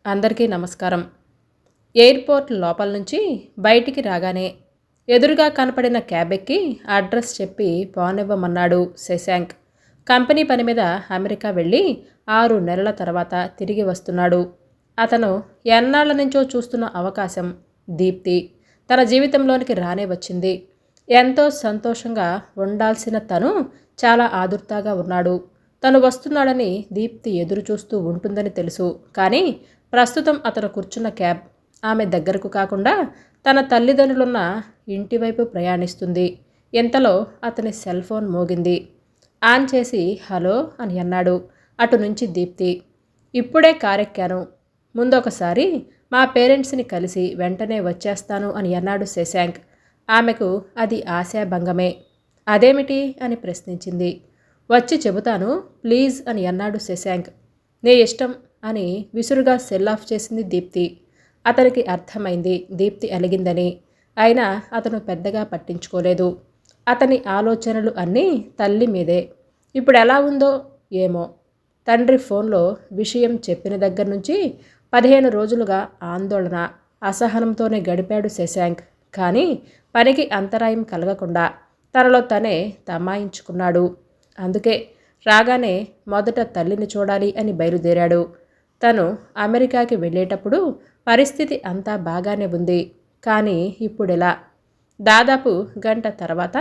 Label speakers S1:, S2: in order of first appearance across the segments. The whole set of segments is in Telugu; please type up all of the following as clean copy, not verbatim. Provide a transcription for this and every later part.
S1: అందరికీ నమస్కారం. ఎయిర్‌పోర్ట్ లోపల నుంచి బయటికి రాగానే ఎదురుగా కనపడిన క్యాబ్ ఎక్కి అడ్రస్ చెప్పి పోనివ్వమన్నాడు శశాంక్. కంపెనీ పని మీద అమెరికా వెళ్ళి 6 నెలల తర్వాత తిరిగి వస్తున్నాడు. అతను ఎన్నాళ్ల నుంచో చూస్తున్న అవకాశం దీప్తి తన జీవితంలోనికి రానే వచ్చింది. ఎంతో సంతోషంగా ఉండాల్సిన తను చాలా ఆదుర్దాగా ఉన్నాడు. తను వస్తున్నాడని దీప్తి ఎదురు చూస్తూ ఉంటుందని తెలుసు. కానీ ప్రస్తుతం అతను కూర్చున్న క్యాబ్ ఆమె దగ్గరకు కాకుండా తన తల్లిదండ్రులున్న ఇంటివైపు ప్రయాణిస్తుంది. ఇంతలో అతని సెల్ ఫోన్ మోగింది. ఆన్ చేసి హలో అని అన్నాడు. అటు నుంచి దీప్తి. ఇప్పుడే కారెక్కాను, ముందొకసారి మా పేరెంట్స్ని కలిసి వెంటనే వచ్చేస్తాను అని అన్నాడు శశాంక్. ఆమెకు అది ఆశాభంగమే. అదేమిటి అని ప్రశ్నించింది. వచ్చి చెబుతాను ప్లీజ్ అని అన్నాడు శశాంక్. నీ ఇష్టం అని విసురుగా సెల్ ఆఫ్ చేసింది దీప్తి. అతనికి అర్థమైంది దీప్తి అలిగిందని. అయినా అతను పెద్దగా పట్టించుకోలేదు. అతని ఆలోచనలు అన్నీ తల్లి మీదే. ఇప్పుడు ఎలా ఉందో ఏమో. తండ్రి ఫోన్లో విషయం చెప్పిన దగ్గర నుంచి 15 రోజులుగా ఆందోళన, అసహనంతోనే గడిపాడు శశాంక్. కానీ పనికి అంతరాయం కలగకుండా తనలో తనే తమాయించుకున్నాడు. అందుకే రాగానే మొదట తల్లిని చూడాలి అని బయలుదేరాడు. తను అమెరికాకి వెళ్ళేటప్పుడు పరిస్థితి అంతా బాగానే ఉంది. కానీ ఇప్పుడెలా? దాదాపు గంట తర్వాత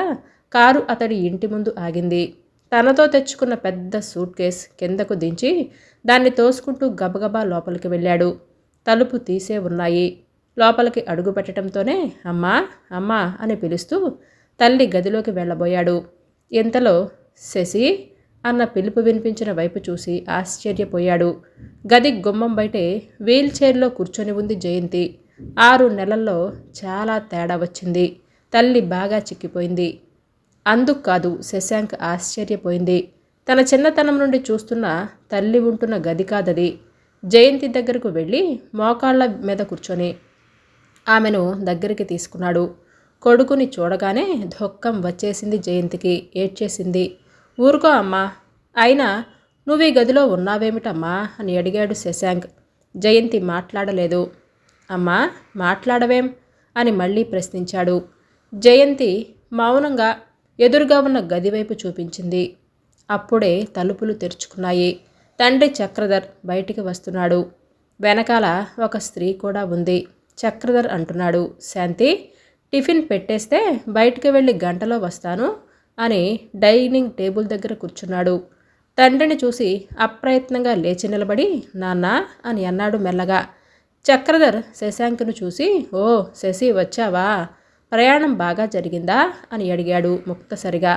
S1: కారు అతడి ఇంటి ముందు ఆగింది. తనతో తెచ్చుకున్న పెద్ద సూట్ కేస్ కిందకు దించి దాన్ని తోసుకుంటూ గబగబా లోపలికి వెళ్ళాడు. తలుపు తీసే ఉన్నాయి. లోపలికి అడుగు పెట్టడంతోనే అమ్మా అమ్మా అని పిలుస్తూ తల్లి గదిలోకి వెళ్ళబోయాడు. ఇంతలో శశి అన్న పిలుపు వినిపించిన వైపు చూసి ఆశ్చర్యపోయాడు. గది గుమ్మం బయటే వీల్ చైర్లో కూర్చొని ఉంది జయంతి. 6 నెలల్లో చాలా తేడా వచ్చింది. తల్లి బాగా చిక్కిపోయింది. అందుకు కాదు శశాంక్ ఆశ్చర్యపోయింది. తన చిన్నతనం నుండి చూస్తున్న తల్లి ఉంటున్న గది కాదది. జయంతి దగ్గరకు వెళ్ళి మోకాళ్ళ మీద కూర్చొని ఆమెను దగ్గరికి తీసుకున్నాడు. కొడుకుని చూడగానే దుఃఖం వచ్చేసింది జయంతికి. ఏడ్చేసింది. ఊరుకో అమ్మా, అయినా నువ్వు ఈ గదిలో ఉన్నావేమిటమ్మా అని అడిగాడు శశాంక్. జయంతి మాట్లాడలేదు. అమ్మా మాట్లాడవేం అని మళ్ళీ ప్రశ్నించాడు. జయంతి మౌనంగా ఎదురుగా ఉన్న గదివైపు చూపించింది. అప్పుడే తలుపులు తెరుచుకున్నాయి. తండ్రి చక్రధర్ బయటికి వస్తున్నాడు. వెనకాల ఒక స్త్రీ కూడా ఉంది. చక్రధర్ అంటున్నాడు, శాంతి టిఫిన్ పెట్టేస్తే బయటికి వెళ్ళి గంటలో వస్తాను అని డైనింగ్ టేబుల్ దగ్గర కూర్చున్నాడు. తండ్రిని చూసి అప్రయత్నంగా లేచి నిలబడి నాన్న అని అన్నాడు మెల్లగా. చక్రధర్ శశాంక్ను చూసి ఓ శశి వచ్చావా, ప్రయాణం బాగా జరిగిందా అని అడిగాడు ముక్తసరిగా.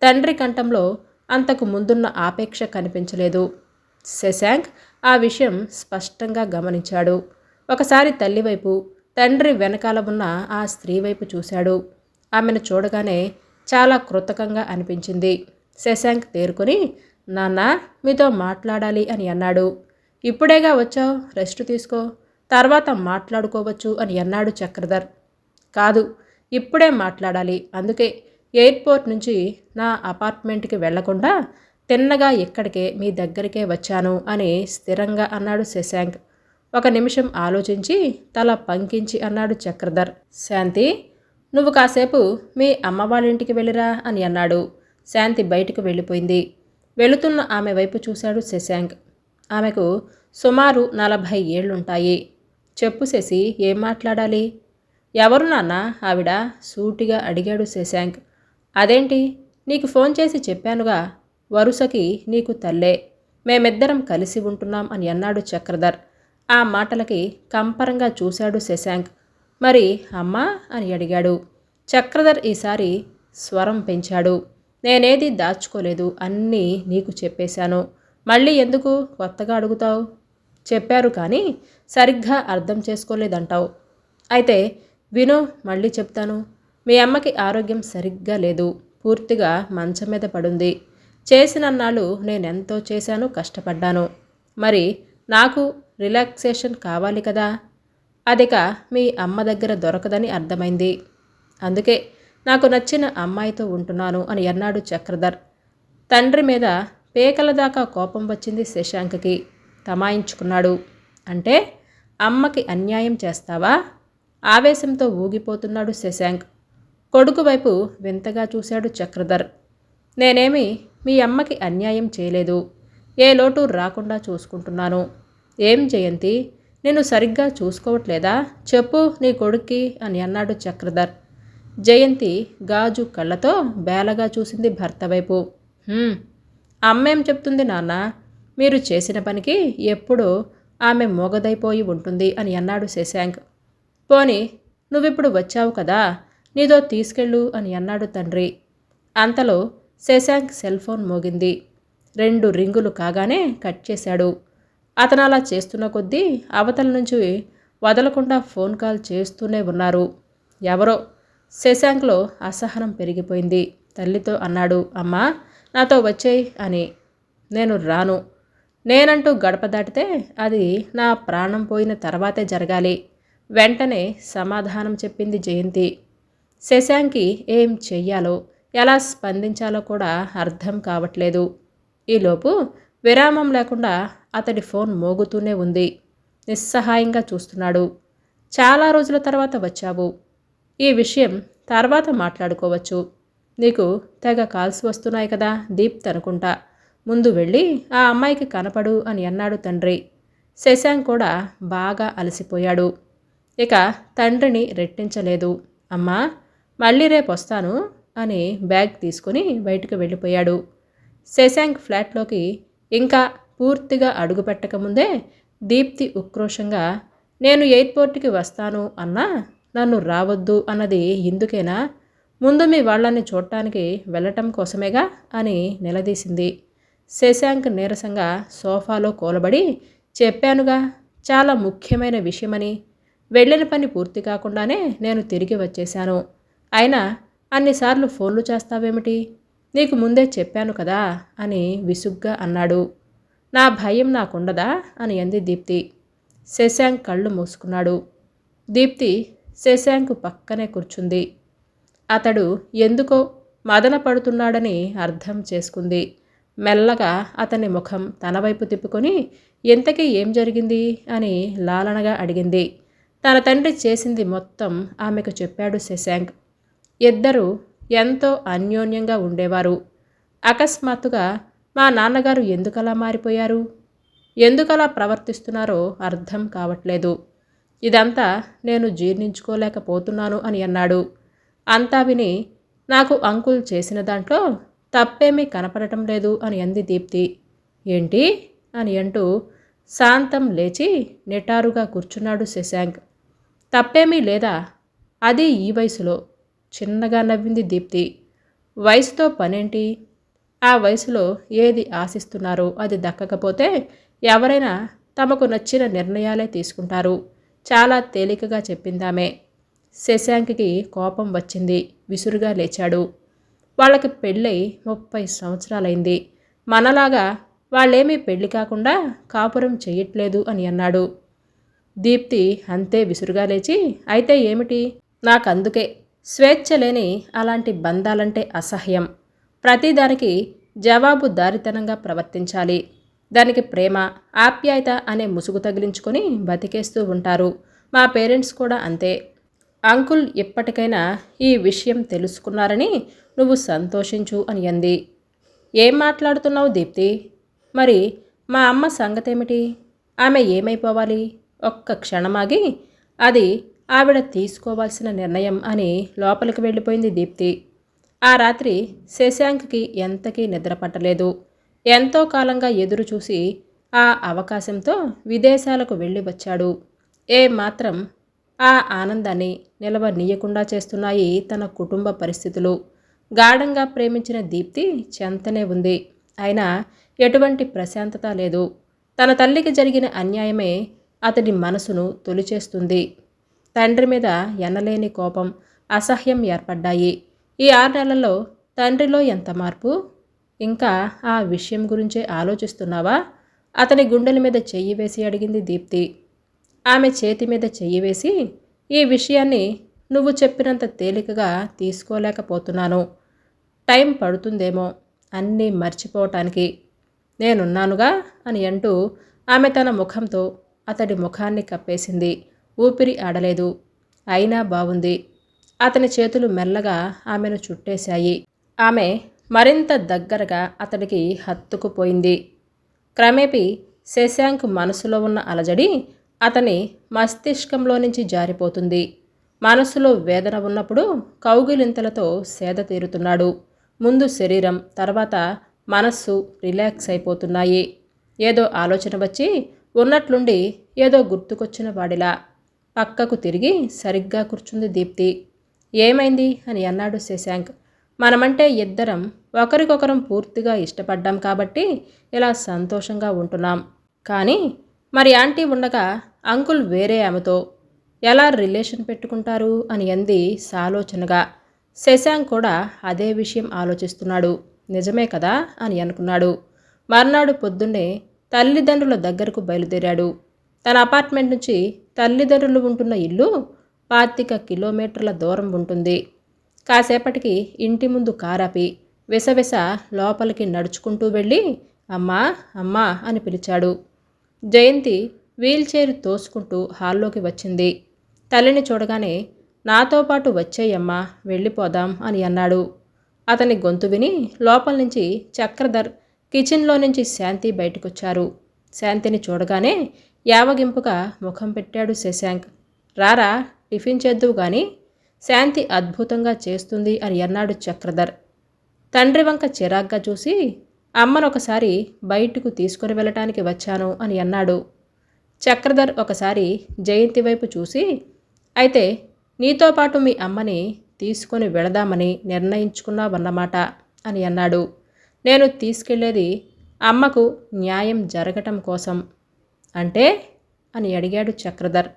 S1: తండ్రి కంఠంలో అంతకు ముందున్న ఆపేక్ష కనిపించలేదు. శశాంక్ ఆ విషయం స్పష్టంగా గమనించాడు. ఒకసారి తల్లి వైపు, తండ్రి వెనకాల ఉన్న ఆ స్త్రీ వైపు చూశాడు. ఆమెను చూడగానే చాలా కృతకంగా అనిపించింది. శశాంక్ తేరుకొని నాన్న మీతో మాట్లాడాలి అని అన్నాడు. ఇప్పుడేగా వచ్చావు, రెస్ట్ తీసుకో, తర్వాత మాట్లాడుకోవచ్చు అని అన్నాడు చక్రధర్. కాదు, ఇప్పుడే మాట్లాడాలి. అందుకే ఎయిర్పోర్ట్ నుంచి నా అపార్ట్మెంట్కి వెళ్లకుండా తిన్నగా ఇక్కడికే మీ దగ్గరికే వచ్చాను అని స్థిరంగా అన్నాడు శశాంక్. ఒక నిమిషం ఆలోచించి తల పంకించి అన్నాడు చక్రధర్. శాంతి నువ్వు కాసేపు మీ అమ్మ వాళ్ళ ఇంటికి వెళ్ళిరా అని అన్నాడు. శాంతి బయటకు వెళ్ళిపోయింది. వెళుతున్న ఆమె వైపు చూశాడు శశాంక్. ఆమెకు సుమారు 40 ఏళ్లుంటాయి. చెప్పు శశి, ఏం మాట్లాడాలి? ఎవరు నాన్న ఆవిడ సూటిగా అడిగాడు శశాంక్. అదేంటి, నీకు ఫోన్ చేసి చెప్పానుగా, వరుసకి నీకు తల్లే, మేమిద్దరం కలిసి ఉంటున్నాం అని అన్నాడు చక్రధర్. ఆ మాటలకి కంపరంగా చూశాడు శశాంక్. మరి అమ్మా అని అడిగాడు. చక్రధర్ ఈసారి స్వరం పెంచాడు. నేనేది దాచుకోలేదు, అన్నీ నీకు చెప్పేశాను. మళ్ళీ ఎందుకు కొత్తగా అడుగుతావు? చెప్పారు కానీ సరిగ్గా అర్థం చేసుకోలేదంటావు. అయితే విను, మళ్ళీ చెప్తాను. మీ అమ్మకి ఆరోగ్యం సరిగ్గా లేదు. పూర్తిగా మంచం మీద పడుంది. చేసినన్నాళ్ళు నేనెంతో చేశాను, కష్టపడ్డాను. మరి నాకు రిలాక్సేషన్ కావాలి కదా. అదిక మీ అమ్మ దగ్గర దొరకదని అర్థమైంది. అందుకే నాకు నచ్చిన అమ్మాయితో ఉంటున్నాను అని అన్నాడు చక్రధర్. తండ్రి మీద పేకల దాకా కోపం వచ్చింది శశాంక్కి. తమాయించుకున్నాడు. అంటే అమ్మకి అన్యాయం చేస్తావా? ఆవేశంతో ఊగిపోతున్నాడు శశాంక్. కొడుకు వైపు వింతగా చూశాడు చక్రధర్. నేనేమి మీ అమ్మకి అన్యాయం చేయలేదు. ఏ లోటు రాకుండా చూసుకుంటున్నాను. ఏం జయంతి, నేను సరిగ్గా చూసుకోవట్లేదా? చెప్పు నీ కొడుక్కి అని అన్నాడు చక్రధర్. జయంతి గాజు కళ్ళతో బేలగా చూసింది భర్త వైపు. అమ్మేం చెప్తుంది నాన్న? మీరు చేసిన పనికి ఎప్పుడూ ఆమె మోగదైపోయి ఉంటుంది అని అన్నాడు శశాంక్. పోనీ నువ్విప్పుడు వచ్చావు కదా, నీదో తీసుకెళ్ళు అని అన్నాడు తండ్రి. అంతలో శశాంక్ సెల్ ఫోన్ మోగింది. 2 రింగులు కాగానే కట్ చేశాడు. అతను అలా చేస్తున్న కొద్దీ అవతల నుంచి వదలకుండా ఫోన్ కాల్ చేస్తూనే ఉన్నారు. ఎవరో. శశాంక్లో అసహనం పెరిగిపోయింది. తల్లితో అన్నాడు, అమ్మా నాతో వచ్చేయ్ అని. నేను రాను. నేనంటూ గడప దాటితే అది నా ప్రాణం పోయిన తర్వాతే జరగాలి. వెంటనే సమాధానం చెప్పింది జయంతి. శశాంక్కి ఏం చెయ్యాలో ఎలా స్పందించాలో కూడా అర్థం కావట్లేదు. ఈలోపు విరామం లేకుండా అతడి ఫోన్ మోగుతూనే ఉంది. నిస్సహాయంగా చూస్తున్నాడు. చాలా రోజుల తర్వాత వచ్చావు. ఈ విషయం తర్వాత మాట్లాడుకోవచ్చు. నీకు తెగ కాల్స్ వస్తున్నాయి కదా, దీప్త్ అనుకుంటా. ముందు వెళ్ళి ఆ అమ్మాయికి కనపడు అని అన్నాడు తండ్రి. శశాంక్ కూడా బాగా అలసిపోయాడు. ఇక తండ్రిని రెట్టించలేదు. అమ్మా మళ్ళీ రేపు వస్తాను అని బ్యాగ్ తీసుకుని బయటకు వెళ్ళిపోయాడు. శశాంక్ ఫ్లాట్లోకి ఇంకా పూర్తిగా అడుగుపెట్టకముందే దీప్తి ఉక్రోషంగా, నేను ఎయిర్పోర్ట్కి వస్తాను అన్నా నన్ను రావద్దు అన్నది ఇందుకేనా? ముందు మీ వాళ్ళని చూడటానికి వెళ్ళటం కోసమేగా అని నిలదీసింది. శశాంక్ నీరసంగా సోఫాలో కూలబడి, చెప్పానుగా చాలా ముఖ్యమైన విషయమని. వెళ్ళిన పని పూర్తి కాకుండానే నేను తిరిగి వచ్చేశాను. అయినా అన్నిసార్లు ఫోన్లు చేస్తావేమిటి? నీకు ముందే చెప్పాను కదా అని విసుగ్గా అన్నాడు. నా భయం నాకుండదా అని అంది దీప్తి. శశాంక్ కళ్ళు మూసుకున్నాడు. దీప్తి శశాంక్ పక్కనే కూర్చుంది. అతడు ఎందుకో మదన పడుతున్నాడని అర్థం చేసుకుంది. మెల్లగా అతని ముఖం తన వైపు తిప్పుకొని, ఇంతకీ ఏం జరిగింది అని లాలనగా అడిగింది. తన తండ్రి చేసింది మొత్తం ఆమెకు చెప్పాడు శశాంక్. ఇద్దరూ ఎంతో అన్యోన్యంగా ఉండేవారు. అకస్మాత్తుగా మా నాన్నగారు ఎందుకలా మారిపోయారు, ఎందుకలా ప్రవర్తిస్తున్నారో అర్థం కావట్లేదు. ఇదంతా నేను జీర్ణించుకోలేకపోతున్నాను అని అన్నాడు. అంతా విని, నాకు అంకుల్ చేసిన దాంట్లో తప్పేమీ కనపడటం లేదు అని అంది దీప్తి. ఏంటి అని అంటూ శాంతం లేచి నిటారుగా కూర్చున్నాడు శశాంక్. తప్పేమీ లేదా? అది ఈ వయసులో. చిన్నగా నవ్వింది దీప్తి. వయసుతో పనేంటి? ఆ వయసులో ఏది ఆశిస్తున్నారో అది దక్కకపోతే ఎవరైనా తమకు నచ్చిన నిర్ణయాలే తీసుకుంటారు. చాలా తేలికగా చెప్పిందామే. శశాంక్కి కోపం వచ్చింది. విసురుగా లేచాడు. వాళ్ళకి పెళ్ళై 30 సంవత్సరాలైంది. మనలాగా వాళ్ళేమీ పెళ్లి కాకుండా కాపురం చెయ్యట్లేదు అని అన్నాడు. దీప్తి అంతే విసురుగా లేచి, అయితే ఏమిటి? నాకందుకే స్వేచ్ఛ లేని అలాంటి బంధాలంటే అసహ్యం. ప్రతిదానికి జవాబుదారితనంగా ప్రవర్తించాలి. దానికి ప్రేమ, ఆప్యాయత అనే ముసుగు తగిలించుకొని బతికేస్తూ ఉంటారు. మా పేరెంట్స్ కూడా అంతే. అంకుల్ ఇప్పటికైనా ఈ విషయం తెలుసుకున్నారని నువ్వు సంతోషించు అని అంది. ఏం మాట్లాడుతున్నావు దీప్తి? మరి మా అమ్మ సంగతేమిటి? ఆమె ఏమైపోవాలి? ఒక్క క్షణమాగి, అది ఆవిడ తీసుకోవాల్సిన నిర్ణయం అని లోపలికి వెళ్ళిపోయింది దీప్తి. ఆ రాత్రి శశాంక్కి ఎంతకీ నిద్ర పట్టలేదు. ఎంతో కాలంగా ఎదురు చూసి ఆ అవకాశంతో విదేశాలకు వెళ్ళి వచ్చాడు. ఏమాత్రం ఆ ఆనందాన్ని నిలవనీయకుండా చేస్తున్నాయి తన కుటుంబ పరిస్థితులు. గాఢంగా ప్రేమించిన దీప్తి చెంతనే ఉంది. అయినా ఎటువంటి ప్రశాంతత లేదు. తన తల్లికి జరిగిన అన్యాయమే అతడి మనసును తొలిచేస్తుంది. తండ్రి మీద ఎనలేని కోపం, అసహ్యం ఏర్పడ్డాయి. ఈ 6 నెలల్లో తండ్రిలో ఎంత మార్పు! ఇంకా ఆ విషయం గురించే ఆలోచిస్తున్నావా? అతని గుండెల మీద చెయ్యి వేసి అడిగింది దీప్తి. ఆమె చేతి మీద చెయ్యి వేసి, ఈ విషయాన్ని నువ్వు చెప్పినంత తేలికగా తీసుకోలేకపోతున్నాను. టైం పడుతుందేమో అన్నీ మర్చిపోవటానికి. నేనున్నానుగా అని అంటూ ఆమె తన ముఖంతో అతడి ముఖాన్ని కప్పేసింది. ఊపిరి ఆడలేదు. అయినా బావుంది. అతని చేతులు మెల్లగా ఆమెను చుట్టేశాయి. ఆమె మరింత దగ్గరగా అతడికి హత్తుకుపోయింది. క్రమేపీ శశాంక్ మనసులో ఉన్న అలజడి అతని మస్తిష్కంలో నుంచి జారిపోతుంది. మనసులో వేదన ఉన్నప్పుడు కౌగిలింతలతో సేద తీరుతున్నాడు. ముందు శరీరం, తర్వాత మనస్సు రిలాక్స్ అయిపోతున్నాయి. ఏదో ఆలోచన వచ్చి ఉన్నట్లుండి ఏదో గుర్తుకొచ్చిన వాడిలా పక్కకు తిరిగి సరిగ్గా కూర్చుంది దీప్తి. ఏమైంది అని అన్నాడు శశాంక్. మనమంటే ఇద్దరం ఒకరికొకరం పూర్తిగా ఇష్టపడ్డాం కాబట్టి ఇలా సంతోషంగా ఉంటున్నాం. కానీ మరి ఆంటీ ఉండగా అంకుల్ వేరే ఆమెతో ఎలా రిలేషన్ పెట్టుకుంటారు అని అంది సాలోచనగా. శశాంక్ కూడా అదే విషయం ఆలోచిస్తున్నాడు. నిజమే కదా అని అనుకున్నాడు. మర్నాడు పొద్దున్నే తల్లిదండ్రుల దగ్గరకు బయలుదేరాడు. తన అపార్ట్మెంట్ నుంచి తల్లిదండ్రులు ఉంటున్న ఇల్లు 25 కిలోమీటర్ల దూరం ఉంటుంది. కాసేపటికి ఇంటి ముందు కారాపి విసవిస లోపలికి నడుచుకుంటూ వెళ్ళి అమ్మా అమ్మా అని పిలిచాడు. జయంతి వీల్చైర్ తోసుకుంటూ హాల్లోకి వచ్చింది. తల్లిని చూడగానే నాతో పాటు వచ్చేయమ్మా, వెళ్ళిపోదాం అని అన్నాడు. అతని గొంతు విని లోపల నుంచి చక్రధర్, కిచెన్లో నుంచి శాంతి బయటకొచ్చారు. శాంతిని చూడగానే యావగింపుగా ముఖం పెట్టాడు శశాంక్. రారా, టిఫిన్ చేద్దువు గాని, శాంతి అద్భుతంగా చేస్తుంది అని అన్నాడు చక్రధర్. తండ్రి వంక చిరాగ్గా చూసి అమ్మనొకసారి బయటకు తీసుకుని వెళ్ళటానికి వచ్చాను అని అన్నాడు. చక్రధర్ ఒకసారి జయంతి వైపు చూసి, అయితే నీతో పాటు మీ అమ్మని తీసుకొని వెళదామని నిర్ణయించుకున్నావన్నమాట అని అన్నాడు. నేను తీసుకెళ్లేది అమ్మకు న్యాయం జరగటం కోసం. అంటే అని అడిగాడు చక్రధర్.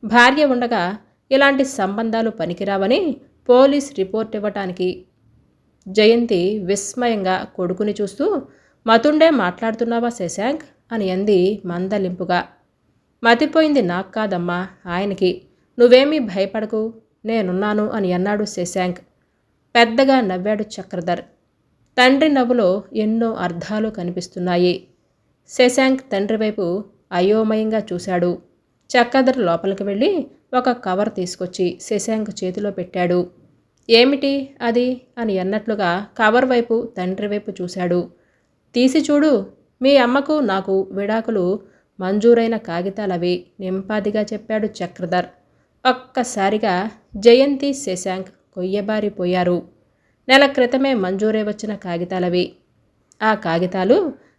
S1: భార్య ఉండగా ఇలాంటి సంబంధాలు పనికిరావని పోలీస్ రిపోర్ట్ ఇవ్వటానికి. జయంతి విస్మయంగా కొడుకుని చూస్తూ మతుండే మాట్లాడుతున్నావా శశాంక్ అని అంది మందలింపుగా. మతిపోయింది నాకు కాదమ్మా, ఆయనకి. నువ్వేమీ భయపడకు, నేనున్నాను అని అన్నాడు శశాంక్. పెద్దగా నవ్వాడు చక్రధర్. తండ్రి నవ్వులో ఎన్నో అర్థాలు కనిపిస్తున్నాయి. శశాంక్ తండ్రి వైపు అయోమయంగా చూశాడు. చక్రధర్ లోపలికి వెళ్ళి ఒక కవర్ తీసుకొచ్చి శశాంక్ చేతిలో పెట్టాడు. ఏమిటి అది అని అన్నట్లుగా కవర్ వైపు తండ్రి వైపు చూశాడు. తీసి చూడు, మీ అమ్మకు నాకు విడాకులు మంజూరైన కాగితాలవి నింపాదిగా చెప్పాడు చక్రధర్. ఒక్కసారిగా జయంతి శశాంక్ కొయ్యబారిపోయారు. నెల క్రితమే మంజూరై వచ్చిన కాగితాలవి. ఆ కాగితాలు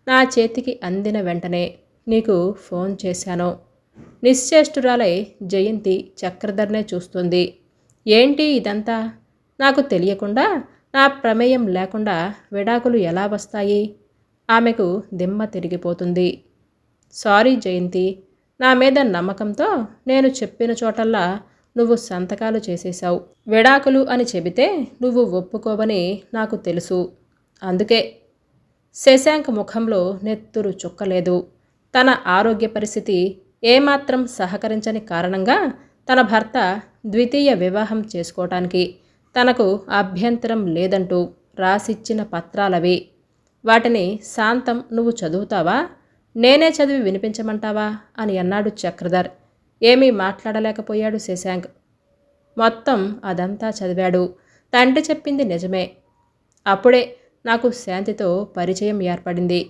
S1: నా చేతికి అందిన వెంటనే నీకు ఫోన్ చేశాను. నిశ్చేష్టురాలై జయంతి చక్రధర్నే చూస్తుంది. ఏంటి ఇదంతా? నాకు తెలియకుండా, నా ప్రమేయం లేకుండా విడాకులు ఎలా వస్తాయి? ఆమెకు దిమ్మ తిరిగిపోతుంది. సారీ జయంతి, నా మీద నమ్మకంతో నేను చెప్పిన చోటల్లా నువ్వు సంతకాలు చేసేశావు. విడాకులు అని చెబితే నువ్వు ఒప్పుకోవని నాకు తెలుసు. అందుకే. శశాంక్ ముఖంలో నెత్తురు చుక్కలేదు. తన ఆరోగ్య పరిస్థితి ఏమాత్రం సహకరించని కారణంగా తన భర్త ద్వితీయ వివాహం చేసుకోవటానికి తనకు అభ్యంతరం లేదంటూ రాసిచ్చిన పత్రాలవి. వాటిని శాంతం నువ్వు చదువుతావా, నేనే చదివి వినిపించమంటావా అని అన్నాడు చక్రధర్. ఏమీ మాట్లాడలేకపోయాడు శశాంక్. మొత్తం అదంతా చదివాడు. తండ్రి చెప్పింది నిజమే. అప్పుడే నాకు శాంతితో పరిచయం ఏర్పడింది.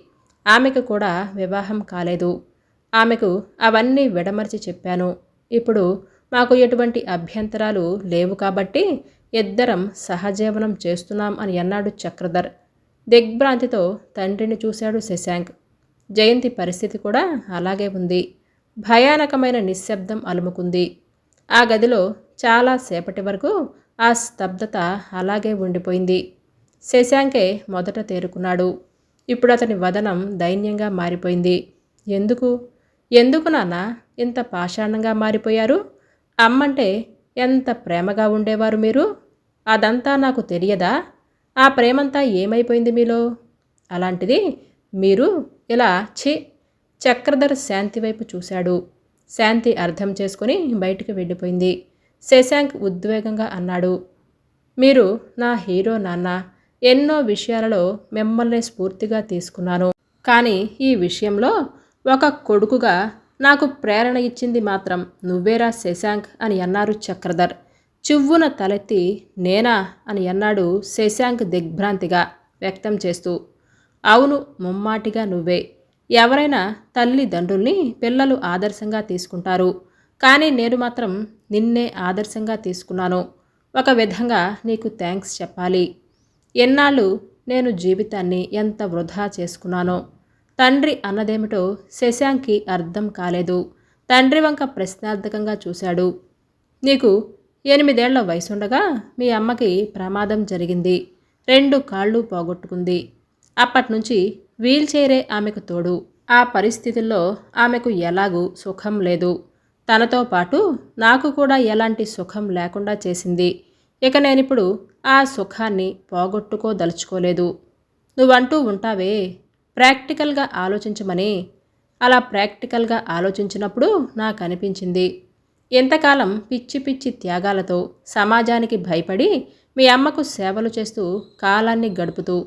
S1: ఆమెకు కూడా వివాహం కాలేదు. ఆమెకు అవన్నీ విడమర్చి చెప్పాను. ఇప్పుడు మాకు ఎటువంటి అభ్యంతరాలు లేవు కాబట్టి ఇద్దరం సహజీవనం చేస్తున్నాం అని అన్నాడు చక్రధర్. దిగ్భ్రాంతితో తండ్రిని చూశాడు శశాంక్. జయంతి పరిస్థితి కూడా అలాగే ఉంది. భయానకమైన నిశ్శబ్దం అలుముకుంది. ఆ గదిలో చాలా సేపటి వరకు ఆ స్తబ్దత అలాగే ఉండిపోయింది. శశాంకే మొదట తేరుకున్నాడు. ఇప్పుడు అతని వదనం దైన్యంగా మారిపోయింది. ఎందుకు నాన్న ఇంత పాషాణంగా మారిపోయారు? అమ్మంటే ఎంత ప్రేమగా ఉండేవారు మీరు. అదంతా నాకు తెలియదా? ఆ ప్రేమంతా ఏమైపోయింది మీలో? అలాంటిది మీరు ఇలా చక్రధర్ శాంతి వైపు చూశాడు. శాంతి అర్థం చేసుకుని బయటికి వెళ్ళిపోయింది. శశాంక్ ఉద్వేగంగా అన్నాడు, మీరు నా హీరో నాన్న. ఎన్నో విషయాలలో మిమ్మల్ని స్ఫూర్తిగా తీసుకున్నాను. కానీ ఈ విషయంలో ఒక కొడుకుగా నాకు ప్రేరణ ఇచ్చింది మాత్రం నువ్వేరా శశాంక్ అని అన్నారు చక్రధర్. చివ్వున తలెత్తి నేనా అని అన్నాడు శశాంక్ దిగ్భ్రాంతిగా వ్యక్తం చేస్తూ. అవును, ముమ్మాటిగా నువ్వే. ఎవరైనా తల్లిదండ్రుల్ని పిల్లలు ఆదర్శంగా తీసుకుంటారు, కానీ నేను మాత్రం నిన్నే ఆదర్శంగా తీసుకున్నాను. ఒక విధంగా నీకు థ్యాంక్స్ చెప్పాలి. ఎన్నాళ్ళు నేను జీవితాన్ని ఎంత వృధా చేసుకున్నానో. తండ్రి అన్నదేమిటో శశాంక్కి అర్థం కాలేదు. తండ్రి వంక ప్రశ్నార్థకంగా చూశాడు. నీకు 8 ఏళ్ల వయసుండగా మీ అమ్మకి ప్రమాదం జరిగింది. 2 కాళ్ళు పోగొట్టుకుంది. అప్పట్నుంచి వీల్చైరే ఆమెకు తోడు. ఆ పరిస్థితుల్లో ఆమెకు ఎలాగూ సుఖం లేదు. తనతో పాటు నాకు కూడా ఎలాంటి సుఖం లేకుండా చేసింది. ఇక నేనిప్పుడు ఆ సుఖాన్ని పోగొట్టుకోదలుచుకోలేదు. నువ్వంటూ ఉంటావే ప్రాక్టికల్గా ఆలోచించమని. అలా ప్రాక్టికల్గా ఆలోచించినప్పుడు నాకు అనిపించింది, ఎంతకాలం పిచ్చి పిచ్చి త్యాగాలతో సమాజానికి భయపడి మీ అమ్మకు సేవలు చేస్తూ కాలాన్ని గడుపుతూ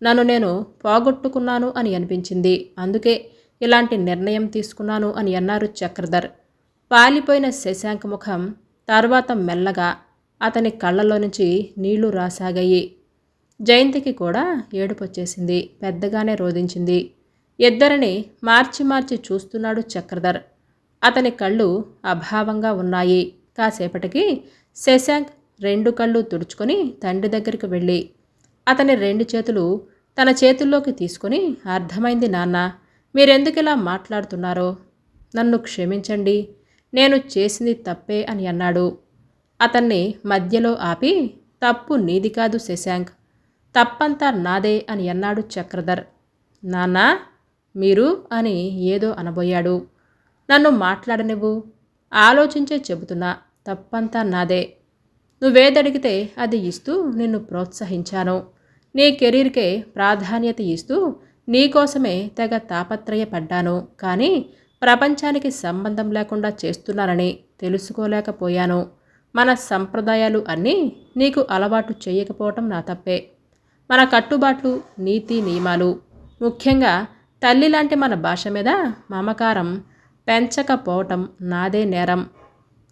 S1: నన్ను నేను పోగొట్టుకున్నాను అని అనిపించింది. అందుకే ఇలాంటి నిర్ణయం తీసుకున్నాను అని అన్నారు చక్రధర్. పాలిపోయిన శశాంక్ ముఖం తర్వాత మెల్లగా అతని కళ్ళలో నుంచి నీళ్లు రాసాగాయి. జయంతికి కూడా ఏడుపొచ్చేసింది. పెద్దగానే రోదించింది. ఇద్దరిని మార్చి మార్చి చూస్తున్నాడు చక్రధర్. అతని కళ్ళు అభావంగా ఉన్నాయి. కాసేపటికి శశాంక్ 2 కళ్ళు తుడుచుకొని తండ్రి దగ్గరికి వెళ్ళి అతని 2 చేతులు తన చేతుల్లోకి తీసుకొని, అర్థమైంది నాన్న, మీరెందుకిలా మాట్లాడుతున్నారో. నన్ను క్షమించండి, నేను చేసింది తప్పే అని అన్నాడు. అతన్ని మధ్యలో ఆపి, తప్పు నీది కాదు శశాంక్, తప్పంతా నాదే అని అన్నాడు చక్రధర్. నాన్నా, మీరు అని ఏదో అనబోయాడు. నన్ను మాట్లాడనివ్వు, ఆలోచించే చెబుతున్నా, తప్పంతా నాదే. నువ్వేదడిగితే అది ఇస్తూ నిన్ను ప్రోత్సహించాను. నీ కెరీర్కే ప్రాధాన్యత ఇస్తూ నీకోసమే తెగ తాపత్రయపడ్డాను. కానీ ప్రపంచానికి సంబంధం లేకుండా చేస్తున్నానని తెలుసుకోలేకపోయాను. మన సంప్రదాయాలు అన్నీ నీకు అలవాటు చేయకపోవటం నా తప్పే. మన కట్టుబాట్లు, నీతి నియమాలు, ముఖ్యంగా తల్లి లాంటి మన భాష మీద మమకారం పెంచకపోవటం నాదే నేరం.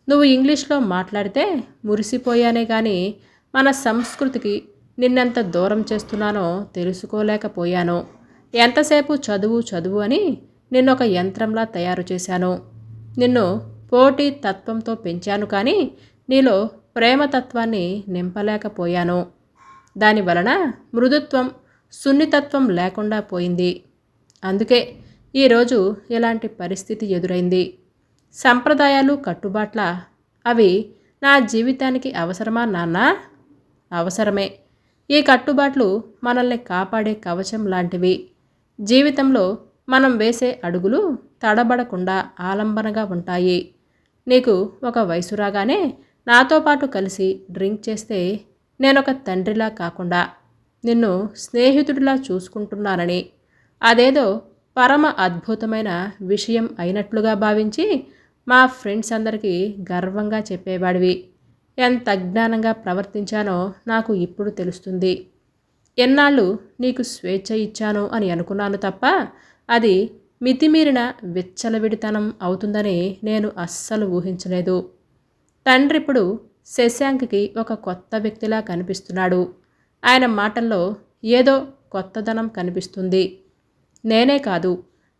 S1: నువ్వు ఇంగ్లీష్లో మాట్లాడితే మురిసిపోయానే కానీ మన సంస్కృతికి నిన్నెంత దూరం చేస్తున్నానో తెలుసుకోలేకపోయాను. ఎంతసేపు చదువు చదువు అని నిన్నొక యంత్రంలా తయారు చేశాను. నిన్ను పోటీ తత్వంతో పెంచాను, కానీ నీలో ప్రేమతత్వాన్ని నింపలేకపోయాను. దానివలన మృదుత్వం, సున్నితత్వం లేకుండా పోయింది. అందుకే ఈరోజు ఇలాంటి పరిస్థితి ఎదురైంది. సంప్రదాయాలు, కట్టుబాట్ల, అవి నా జీవితానికి అవసరమా నాన్నా? అవసరమే. ఈ కట్టుబాట్లు మనల్ని కాపాడే కవచం లాంటివి. జీవితంలో మనం వేసే అడుగులు తడబడకుండా ఆలంబనగా ఉంటాయి. నీకు ఒక వయసు రాగానే నాతో పాటు కలిసి డ్రింక్ చేస్తే నేనొక తండ్రిలా కాకుండా నిన్ను స్నేహితుడిలా చూసుకుంటున్నానని, అదేదో పరమ అద్భుతమైన విషయం అయినట్లుగా భావించి మా ఫ్రెండ్స్ అందరికీ గర్వంగా చెప్పేవాడివి. ఎంత అజ్ఞానంగా ప్రవర్తించానో నాకు ఇప్పుడు తెలుస్తుంది. ఎన్నాళ్ళు నీకు స్వేచ్ఛ ఇచ్చాను అని అనుకున్నాను తప్ప అది మితిమీరిన విచ్చలవిడితనం అవుతుందని నేను అస్సలు ఊహించలేదు. తండ్రిప్పుడు శశాంక్కి ఒక కొత్త వ్యక్తిలా కనిపిస్తున్నాడు. ఆయన మాటల్లో ఏదో కొత్తదనం కనిపిస్తుంది. నేనే కాదు,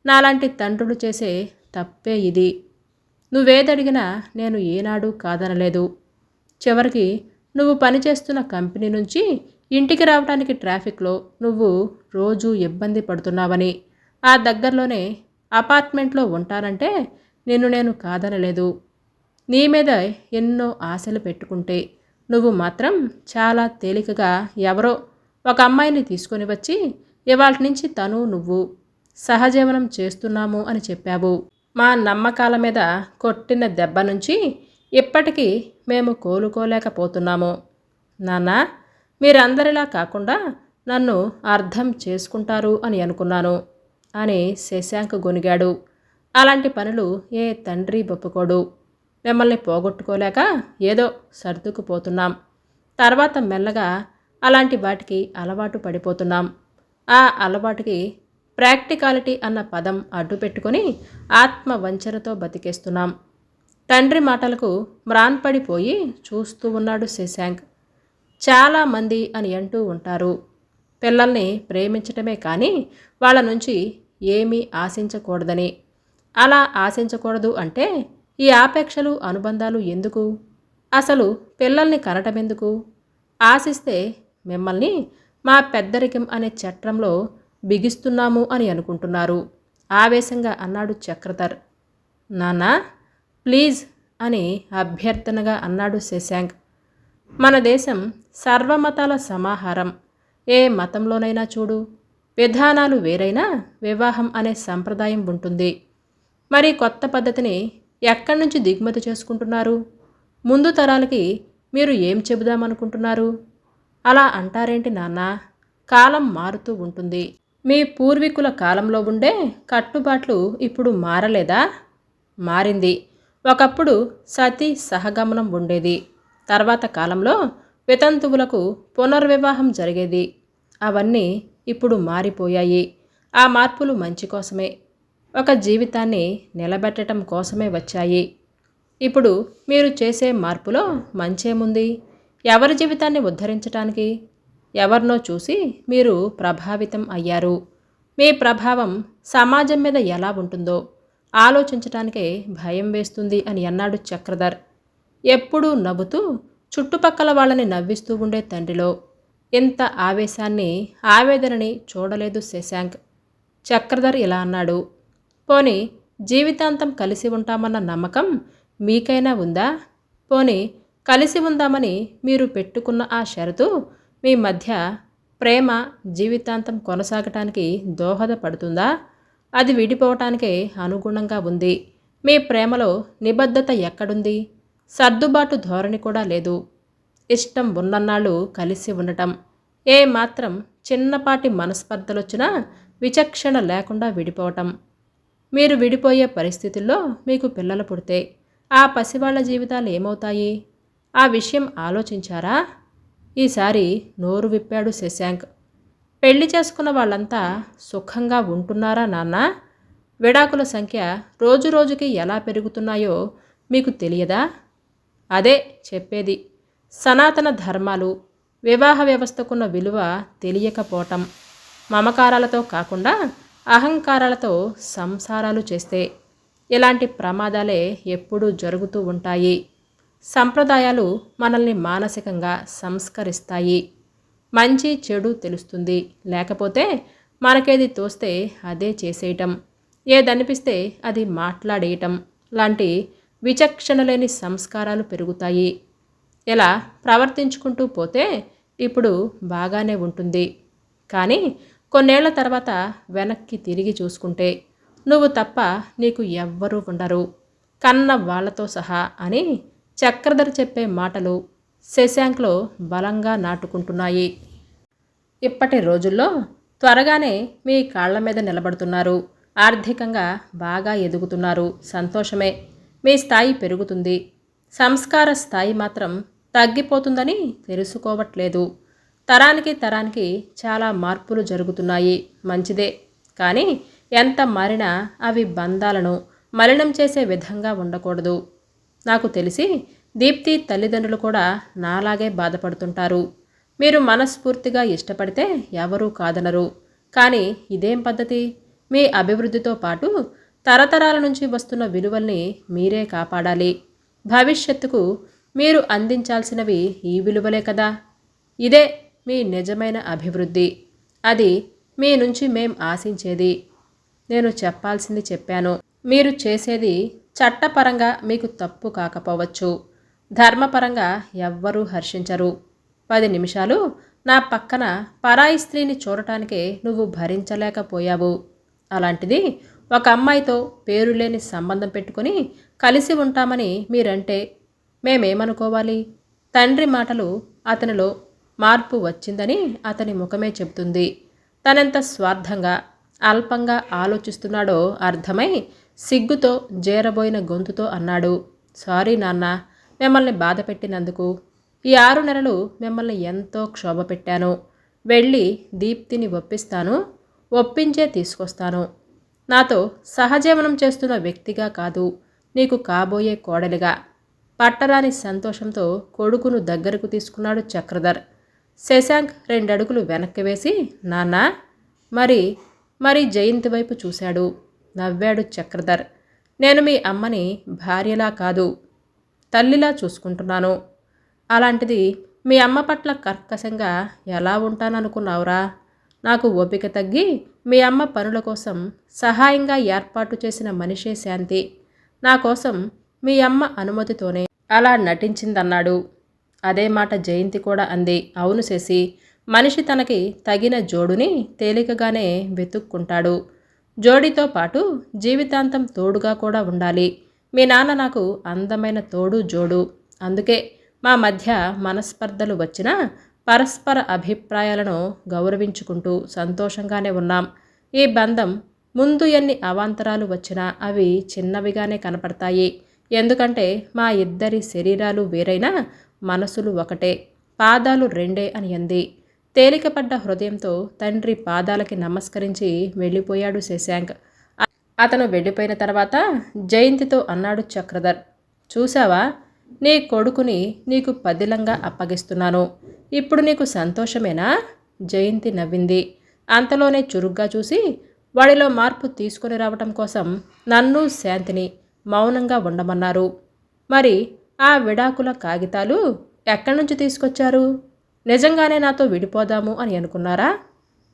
S1: నాలాంటి తండ్రులు చేసే తప్పే ఇది. నువ్వేదడిగినా నేను ఏనాడు కాదనలేదు. చివరికి నువ్వు పనిచేస్తున్న కంపెనీ నుంచి ఇంటికి రావడానికి ట్రాఫిక్లో నువ్వు రోజూ ఇబ్బంది పడుతున్నావని, ఆ దగ్గరలోనే అపార్ట్మెంట్లో ఉంటానంటే నిన్ను నేను కాదనలేదు. నీ మీద ఎన్నో ఆశలు పెట్టుకుంటే నువ్వు మాత్రం చాలా తేలికగా ఎవరో ఒక అమ్మాయిని తీసుకొని వచ్చి ఇవాళ నుంచి తను నువ్వు సహజీవనం చేస్తున్నాము అని చెప్పావు. మా నమ్మకాల మీద కొట్టిన దెబ్బ నుంచి ఇప్పటికీ మేము కోలుకోలేకపోతున్నాము. నాన్న, మీరందరిలా కాకుండా నన్ను అర్థం చేసుకుంటారు అని అనుకున్నాను అని శశాంక్ గొనిగాడు. అలాంటి పనులు ఏ తండ్రి ఒప్పుకోడు. మిమ్మల్ని పోగొట్టుకోలేక ఏదో సర్దుకుపోతున్నాం. తర్వాత మెల్లగా అలాంటి వాటికి అలవాటు పడిపోతున్నాం. ఆ అలవాటుకి ప్రాక్టికాలిటీ అన్న పదం అడ్డు పెట్టుకొని ఆత్మవంచనతో బతికేస్తున్నాం. తండ్రి మాటలకు మ్రాన్పడిపోయి చూస్తూ ఉన్నాడు శశాంక్. చాలామంది అని అంటూ ఉంటారు, పిల్లల్ని ప్రేమించటమే కానీ వాళ్ళ నుంచి ఏమీ ఆశించకూడదని. అలా ఆశించకూడదు అంటే ఈ ఆపేక్షలు అనుబంధాలు ఎందుకు? అసలు పిల్లల్ని కనటమెందుకు? ఆశిస్తే మిమ్మల్ని మా పెద్దరికం అనే చట్రంలో బిగిస్తున్నాము అని అనుకుంటున్నారు, ఆవేశంగా అన్నాడు చక్రధర్. నాన్నా ప్లీజ్ అని అభ్యర్థనగా అన్నాడు శశాంక్. మన దేశం సర్వమతాల సమాహారం. ఏ మతంలోనైనా చూడు, విధానాలు వేరైనా వివాహం అనే సంప్రదాయం ఉంటుంది. మరి కొత్త పద్ధతిని ఎక్కడి నుంచి దిగుమతి చేసుకుంటున్నారు? ముందు తరాలకి మీరు ఏం చెబుదామనుకుంటున్నారు? అలా అంటారేంటి నాన్న? కాలం మారుతూ ఉంటుంది. మీ పూర్వీకుల కాలంలో ఉండే కట్టుబాట్లు ఇప్పుడు మారలేదా? మారింది. ఒకప్పుడు సతీ సహగమనం ఉండేది. తర్వాత కాలంలో వితంతువులకు పునర్వివాహం జరిగేది. అవన్నీ ఇప్పుడు మారిపోయాయి. ఆ మార్పులు మంచి కోసమే, ఒక జీవితాన్ని నిలబెట్టడం కోసమే వచ్చాయి. ఇప్పుడు మీరు చేసే మార్పులో మంచేముంది? ఎవరి జీవితాన్ని ఉద్ధరించటానికి? ఎవరినో చూసి మీరు ప్రభావితం అయ్యారు. మీ ప్రభావం సమాజం మీద ఎలా ఉంటుందో ఆలోచించటానికే భయం వేస్తుంది అని అన్నాడు చక్రధర్. ఎప్పుడూ నవ్వుతూ చుట్టుపక్కల వాళ్ళని నవ్విస్తూ ఉండే తండ్రిలో ఎంత ఆవేశాన్ని, ఆవేదనని చూడలేదు శశాంక్. చక్రధర్ ఇలా అన్నాడు, పోనీ జీవితాంతం కలిసి ఉంటామన్న నమ్మకం మీకైనా ఉందా? పోనీ కలిసి ఉందామని మీరు పెట్టుకున్న ఆ షరతు మీ మధ్య ప్రేమ జీవితాంతం కొనసాగటానికి దోహదపడుతుందా? అది విడిపోవటానికే అనుగుణంగా ఉంది. మీ ప్రేమలో నిబద్ధత ఎక్కడుంది? సర్దుబాటు ధోరణి కూడా లేదు. ఇష్టం ఉన్నన్నాళ్ళు కలిసి ఉండటం, ఏ మాత్రం చిన్నపాటి మనస్పర్ధలొచ్చినా విచక్షణ లేకుండా విడిపోవటం. మీరు విడిపోయే పరిస్థితుల్లో మీకు పిల్లలు పుడితే ఆ పసివాళ్ల జీవితాలు ఏమవుతాయి? ఆ విషయం ఆలోచించారా? ఈసారి నోరు విప్పాడు శశాంక్. పెళ్లి చేసుకున్న వాళ్ళంతా సుఖంగా ఉంటున్నారా నాన్న? విడాకుల సంఖ్య రోజురోజుకి ఎలా పెరుగుతున్నాయో మీకు తెలియదా? అదే చెప్పేది. సనాతన ధర్మాలు, వివాహ వ్యవస్థకున్న విలువ తెలియకపోవటం. మమకారాలతో కాకుండా అహంకారాలతో సంసారాలు చేస్తే ఇలాంటి ప్రమాదాలే ఎప్పుడూ జరుగుతూ ఉంటాయి. సంప్రదాయాలు మనల్ని మానసికంగా సంస్కరిస్తాయి. మంచి చెడు తెలుస్తుంది. లేకపోతే మనకేది తోస్తే అదే చేసేయటం, ఏదనిపిస్తే అది మాట్లాడేయటం లాంటి విచక్షణ లేని సంస్కారాలు పెరుగుతాయి. ఇలా ప్రవర్తించుకుంటూ పోతే ఇప్పుడు బాగానే ఉంటుంది. కానీ కొన్నేళ్ల తర్వాత వెనక్కి తిరిగి చూసుకుంటే నువ్వు తప్ప నీకు ఎవ్వరూ ఉండరు, కన్న వాళ్లతో సహా అని చక్రధర్ చెప్పే మాటలు శశాంక్లో బలంగా నాటుకుంటున్నాయి. ఇప్పటి రోజుల్లో త్వరగానే మీ కాళ్ల మీద నిలబడుతున్నారు. ఆర్థికంగా బాగా ఎదుగుతున్నారు. సంతోషమే. మీ స్థాయి పెరుగుతుంది. సంస్కార స్థాయి మాత్రం తగ్గిపోతుందని తెలుసుకోవట్లేదు. తరానికి చాలా మార్పులు జరుగుతున్నాయి. మంచిదే. కానీ ఎంత మారినా అవి బంధాలను మలినం చేసే విధంగా ఉండకూడదు. నాకు తెలిసి దీప్తి తల్లిదండ్రులు కూడా నాలాగే బాధపడుతుంటారు. మీరు మనస్ఫూర్తిగా ఇష్టపడితే ఎవరూ కాదనరు. కానీ ఇదేం పద్ధతి? మీ అభివృద్ధితో పాటు తరతరాల నుంచి వస్తున్న విలువల్ని మీరే కాపాడాలి. భవిష్యత్తుకు మీరు అందించాల్సినవి ఈ విలువలే కదా. ఇదే మీ నిజమైన అభివృద్ధి. అది మీ నుంచి మేం ఆశించేది. నేను చెప్పాల్సింది చెప్పాను. మీరు చేసేది చట్టపరంగా మీకు తప్పు కాకపోవచ్చు. ధర్మపరంగా ఎవ్వరూ హర్షించరు. 10 నిమిషాలు నా పక్కన పరాయి స్త్రీని చూడటానికే నువ్వు భరించలేకపోయావు. అలాంటిది ఒక అమ్మాయితో పేరులేని సంబంధం పెట్టుకుని కలిసి ఉంటామని మీరంటే మేమేమనుకోవాలి? తండ్రి మాటలు అతనిలో మార్పు వచ్చిందని అతని ముఖమే చెబుతుంది. తనెంత స్వార్థంగా, అల్పంగా ఆలోచిస్తున్నాడో అర్థమై సిగ్గుతో జేరబోయిన గొంతుతో అన్నాడు, సారీ నాన్న, మిమ్మల్ని బాధ పెట్టినందుకు. ఈ 6 నెలలు మిమ్మల్ని ఎంతో క్షోభ పెట్టాను. వెళ్ళి దీప్తిని ఒప్పిస్తాను. ఒప్పించే తీసుకొస్తాను. నాతో సహజీవనం చేస్తున్న వ్యక్తిగా కాదు, నీకు కాబోయే కోడలిగా. పట్టరాని సంతోషంతో కొడుకును దగ్గరకు తీసుకున్నాడు చక్రధర్. శశాంక్ 2 అడుగులు వెనక్కి వేసి, నాన్నా మరి మరి జయంతి వైపు చూశాడు. నవ్వాడు చక్రధర్. నేను మీ అమ్మని భార్యలా కాదు, తల్లిలా చూసుకుంటున్నాను. అలాంటిది మీ అమ్మ పట్ల కర్కశంగా ఎలా ఉంటాననుకున్నావురా? నాకు ఓపిక తగ్గి మీ అమ్మ పనుల కోసం సహాయంగా ఏర్పాటు చేసిన మనిషే శాంతి. నా కోసం మీ అమ్మ అనుమతితోనే అలా నటించిందన్నాడు. అదే మాట జయంతి కూడా అంది. అవును శశి, మనిషి తనకి తగిన జోడుని తేలికగానే వెతుక్కుంటాడు. జోడితో పాటు జీవితాంతం తోడుగా కూడా ఉండాలి. మీ నాన్న నాకు అందమైన తోడు జోడు. అందుకే మా మధ్య మనస్పర్ధలు వచ్చినా పరస్పర అభిప్రాయాలను గౌరవించుకుంటూ సంతోషంగానే ఉన్నాం. ఈ బంధం ముందు ఎన్ని అవాంతరాలు వచ్చినా అవి చిన్నవిగానే కనపడతాయి. ఎందుకంటే మా ఇద్దరి శరీరాలు వేరైనా మనసులు ఒకటే, పాదాలు రెండే అని అంది. తేలికపడ్డ హృదయంతో తండ్రి పాదాలకి నమస్కరించి వెళ్ళిపోయాడు శశాంక్. అతను వెళ్ళిపోయిన తర్వాత జయంతితో అన్నాడు చక్రధర్. చూసావా, నీ కొడుకుని నీకు పదిలంగా అప్పగిస్తున్నాను. ఇప్పుడు నీకు సంతోషమేనా? జయంతి నవ్వింది. అంతలోనే చురుగ్గా చూసి, వాడిలో మార్పు తీసుకొని రావటం కోసం నన్ను శాంతిని మౌనంగా ఉండమన్నారు. మరి ఆ విడాకుల కాగితాలు ఎక్కడి నుంచి తీసుకొచ్చారు? నిజంగానే నాతో విడిపోదాము అని అనుకున్నారా?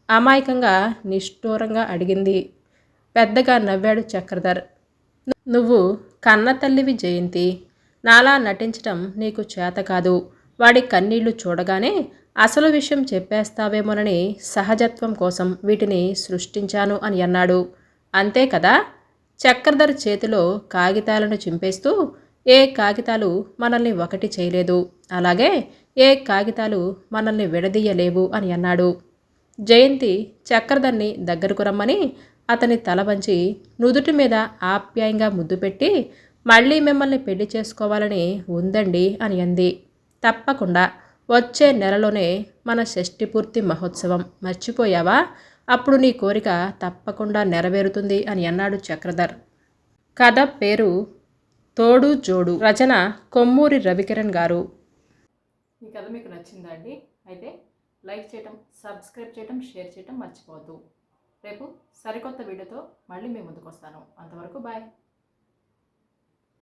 S1: అమాయకంగా నిష్ఠూరంగా అడిగింది. పెద్దగా నవ్వాడు చక్రధర్. నువ్వు కన్న తల్లివి జయంతి. నాలా నటించటం నీకు చేత కాదు. వాడి కన్నీళ్లు చూడగానే అసలు విషయం చెప్పేస్తావేమోనని సహజత్వం కోసం వీటిని సృష్టించాను అని అన్నాడు. అంతే కదా? చక్రధర్ చేతిలో కాగితాలను చింపేస్తూ, ఏ కాగితాలు మనల్ని ఒకటి చేయలేదు, అలాగే ఏ కాగితాలు మనల్ని విడదీయలేవు అని అన్నాడు. జయంతి చక్రధర్ని దగ్గరకు రమ్మని అతని తల వంచి నుదుటి మీద ఆప్యాయంగా ముద్దు పెట్టి, మళ్ళీ మిమ్మల్ని పెళ్లి చేసుకోవాలని ఉందండి అని అంది. తప్పకుండా, వచ్చే నెలలోనే మన షష్ఠిపూర్తి మహోత్సవం. మర్చిపోయావా? అప్పుడు నీ కోరిక తప్పకుండా నెరవేరుతుంది అని అన్నాడు చక్రధర్. కథ పేరు తోడు జోడు. రచన కొమ్మూరి రవికిరణ్ గారు. ఈ కథ మీకు నచ్చిందా అండి? అయితే లైక్ చేయటం, సబ్స్క్రైబ్ చేయటం, షేర్ చేయటం మర్చిపోవద్దు. రేపు సరికొత్త వీడియోతో మళ్ళీ మీ ముందుకు వస్తాను. అంతవరకు బాయ్.